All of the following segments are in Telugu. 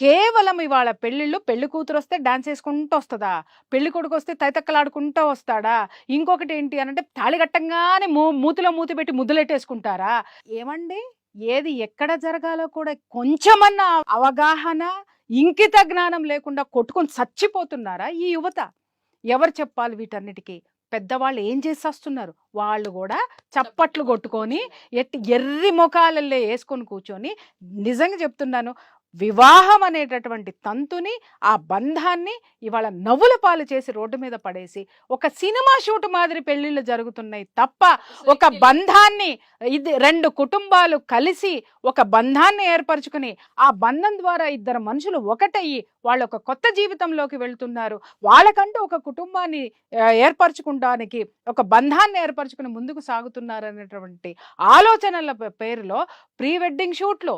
కేవలం ఇవాళ పెళ్ళిళ్ళు పెళ్లి కూతురు వస్తే డాన్స్ వేసుకుంటూ వస్తుందా, పెళ్లి కొడుకు వస్తే తైతక్కలాడుకుంటూ వస్తాడా, ఇంకొకటి ఏంటి అనంటే తాళి కట్టంగానే మూతిలో మూతి పెట్టి ముద్దులెట్టేసుకుంటారా? ఏమండి, ఏది ఎక్కడ జరగాలో కూడా కొంచెమన్నా అవగాహన, ఇంకిత జ్ఞానం లేకుండా కొట్టుకొని చచ్చిపోతున్నారా ఈ యువత? ఎవరు చెప్పాలి వీటన్నిటికీ? పెద్దవాళ్ళు ఏం చేసేస్తున్నారు? వాళ్ళు కూడా చప్పట్లు కొట్టుకొని ఎర్రి ముఖాలల్లే వేసుకొని కూర్చొని, నిజంగా చెప్తున్నాను, వివాహం అనేటటువంటి తంతుని, ఆ బంధాన్ని ఇవాళ నవ్వుల పాలు చేసి రోడ్డు మీద పడేసి ఒక సినిమా షూట్ మాదిరి పెళ్లిళ్ళు జరుగుతున్నాయి తప్ప ఒక బంధాన్ని, ఇది రెండు కుటుంబాలు కలిసి ఒక బంధాన్ని ఏర్పరచుకుని ఆ బంధం ద్వారా ఇద్దరు మనుషులు ఒకటయ్యి వాళ్ళు ఒక కొత్త జీవితంలోకి వెళ్తున్నారు. వాళ్ళకంటూ ఒక కుటుంబాన్ని ఏర్పరచుకోవడానికి, ఒక బంధాన్ని ఏర్పరచుకుని ముందుకు సాగుతున్నారు అనేటువంటి ఆలోచనల పేరులో ప్రీ వెడ్డింగ్ షూట్లు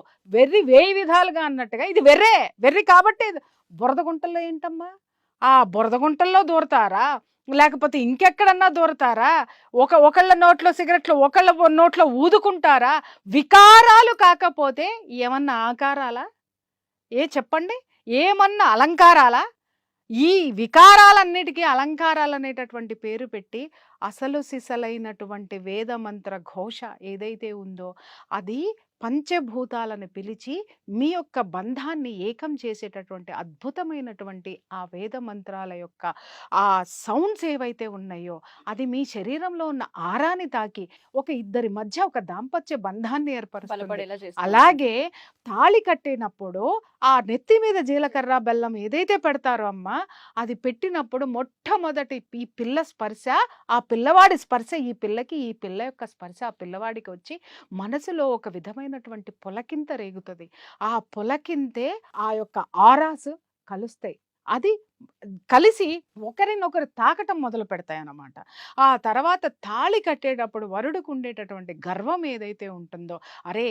వేయి విధాలుగా అన్నట్టుగా ఇది వెర్రి కాబట్టి బురద గుంటల్లో ఏంటమ్మా? ఆ బురద గుంటల్లో దూరతారా, లేకపోతే ఇంకెక్కడన్నా దూరతారా? ఒకళ్ళ నోట్లో సిగరెట్లు ఒకళ్ళ నోట్లో ఊదుకుంటారా? వికారాలు కాకపోతే ఏమన్నా ఆకారాలా? చెప్పండి, ఏమన్నా అలంకారాలా? ఈ వికారాలన్నిటికీ అలంకారాలు అనేటటువంటి పేరు పెట్టి అసలు సిసలైనటువంటి వేద మంత్ర ఘోష ఏదైతే ఉందో అది పంచభూతాలను పిలిచి మీ యొక్క బంధాన్ని ఏకం చేసేటటువంటి అద్భుతమైనటువంటి ఆ వేద మంత్రాల యొక్క ఆ సౌండ్స్ ఏవైతే ఉన్నాయో అది మీ శరీరంలో ఉన్న ఆరాని తాకి ఒక ఇద్దరి మధ్య ఒక దాంపత్య బంధాన్ని ఏర్పరుస్తుంది. అలాగే తాళి కట్టినప్పుడు ఆ నెత్తి మీద జీలకర్ర బెల్లం ఏదైతే పెడతారో అమ్మ, అది పెట్టినప్పుడు మొట్టమొదటి ఈ పిల్ల స్పర్శ, ఆ పిల్లవాడి స్పర్శ ఈ పిల్లకి, ఈ పిల్ల యొక్క స్పర్శ ఆ పిల్లవాడికి వచ్చి మనసులో ఒక విధమైనటువంటి పులకింత రేగుతుంది. ఆ పులకింతే ఆ యొక్క ఆరాస్ కలుస్తాయి. అది కలిసి ఒకరినొకరు తాకటం మొదలు పెడతాయి అన్నమాట. ఆ తర్వాత తాళి కట్టేటప్పుడు వరుడికి ఉండేటటువంటి గర్వం ఏదైతే ఉంటుందో, అరే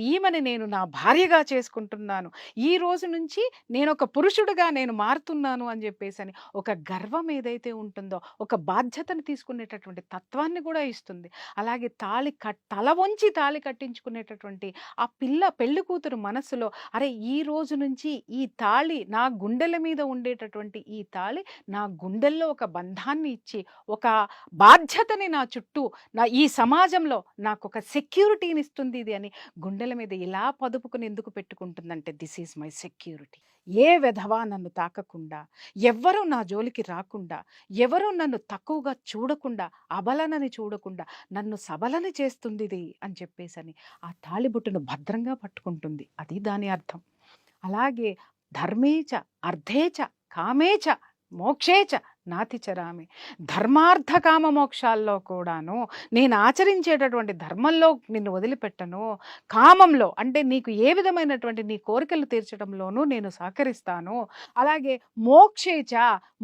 ఈమెని నేను నా భార్యగా చేసుకుంటున్నాను, ఈ రోజు నుంచి నేను ఒక పురుషుడిగా నేను మారుతున్నాను అని చెప్పేసి ఒక గర్వం ఏదైతే ఉంటుందో, ఒక బాధ్యతను తీసుకునేటటువంటి తత్వాన్ని కూడా ఇస్తుంది. అలాగే తల వంచి తాళి కట్టించుకునేటటువంటి ఆ పెళ్లి కూతురు మనసులో, అరే ఈ రోజు నుంచి ఈ తాళి నా గుండెల మీద ఉండేటటువంటి ఈ తాళి నా గుండెల్లో ఒక బంధాన్ని ఇచ్చి, ఒక బాధ్యతని నా చుట్టూ, నా ఈ సమాజంలో నాకు ఒక సెక్యూరిటీని ఇస్తుంది ఇది అని గుండెల మీద ఇలా పదుపుకుని ఎందుకు పెట్టుకుంటుందంటే దిస్ ఈజ్ మై సెక్యూరిటీ. ఏ విధవా నన్ను తాకకుండా, ఎవ్వరూ నా జోలికి రాకుండా, ఎవరూ నన్ను తక్కువగా చూడకుండా, అబలనని చూడకుండా నన్ను సబలని చేస్తుంది ఇది అని చెప్పేసి ఆ తాళిబుట్టును భద్రంగా పట్టుకుంటుంది. అది దాని అర్థం. అలాగే ధర్మేచ అర్థేచ కామేచ మోక్షేచ నాతిచరామి, ధర్మార్థ కామ మోక్షాల్లో కూడాను నేను ఆచరించేటటువంటి ధర్మంలో నిన్ను వదిలిపెట్టను, కామంలో అంటే నీకు ఏ విధమైనటువంటి నీ కోరికలు తీర్చడంలోనూ నేను సహకరిస్తాను. అలాగే మోక్షేచ,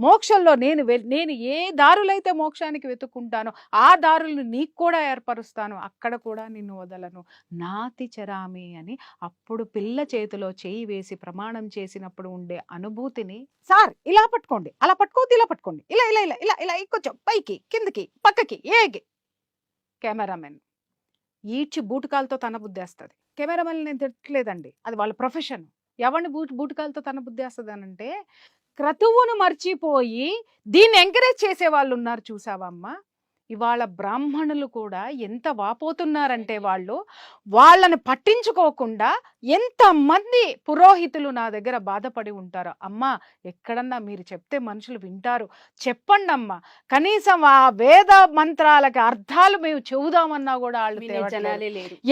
మోక్షంలో నేను ఏ దారులైతే మోక్షానికి వెతుక్కుంటానో ఆ దారులను నీకు కూడా ఏర్పరుస్తాను, అక్కడ కూడా నిన్ను వదలను, నాతిచరామి అని అప్పుడు పిల్ల చేతిలో చేయి వేసి ప్రమాణం చేసినప్పుడు ఉండే అనుభూతిని, సార్ ఇలా పట్టుకోండి, అలా పట్టుకోవద్దు, ఇలా పట్టుకోండి, ఇలా ఇలా ఇలా ఇలా ఇలా కొంచెం పైకి కిందకి పక్కకి ఏగి, కెమెరామెన్ ఈడ్చి బూటకాలతో తన బుద్ధేస్తుంది. కెమెరామెన్ నేను తిట్టలేదండి, అది వాళ్ళ ప్రొఫెషన్. ఎవరిని బూటకాలతో తన బుద్ధేస్తుంది అనంటే క్రతువును మర్చిపోయి దీన్ని ఎంకరేజ్ చేసే వాళ్ళు ఉన్నారు చూసావమ్మా. ఇవాళ బ్రాహ్మణులు కూడా ఎంత వాపోతున్నారంటే వాళ్ళని పట్టించుకోకుండా ఎంతమంది పురోహితులు నా దగ్గర బాధపడి ఉంటారో. అమ్మా, ఎక్కడన్నా మీరు చెప్తే మనుషులు వింటారు, చెప్పండి అమ్మా, కనీసం ఆ వేద మంత్రాలకి అర్థాలు మేము చెబుదామన్నా కూడా వాళ్ళు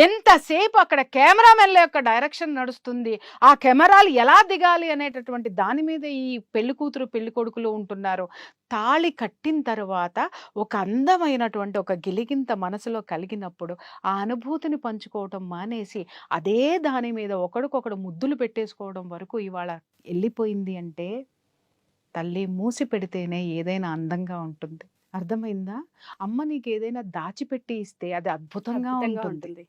ఎంతసేపు అక్కడ కెమెరామెన్ల యొక్క డైరెక్షన్ నడుస్తుంది, ఆ కెమెరాలు ఎలా దిగాలి అనేటటువంటి దాని మీద ఈ పెళ్లి కూతురు పెళ్లి కొడుకులు ఉంటున్నారు. తాళి కట్టిన తర్వాత ఒక అందమైనటువంటి ఒక గిలిగింత మనసులో కలిగినప్పుడు ఆ అనుభూతిని పంచుకోవటం మానేసి అదే దాని మీద ఒకడికొకడు ముద్దులు పెట్టేసుకోవడం వరకు ఇవాళ వెళ్ళిపోయింది. అంటే తల్లి మూసి పెడితేనే ఏదైనా అందంగా ఉంటుంది. అర్థమైందా? అమ్మ నీకు ఏదైనా దాచిపెట్టి ఇస్తే అది అద్భుతంగా ఉంటుంది.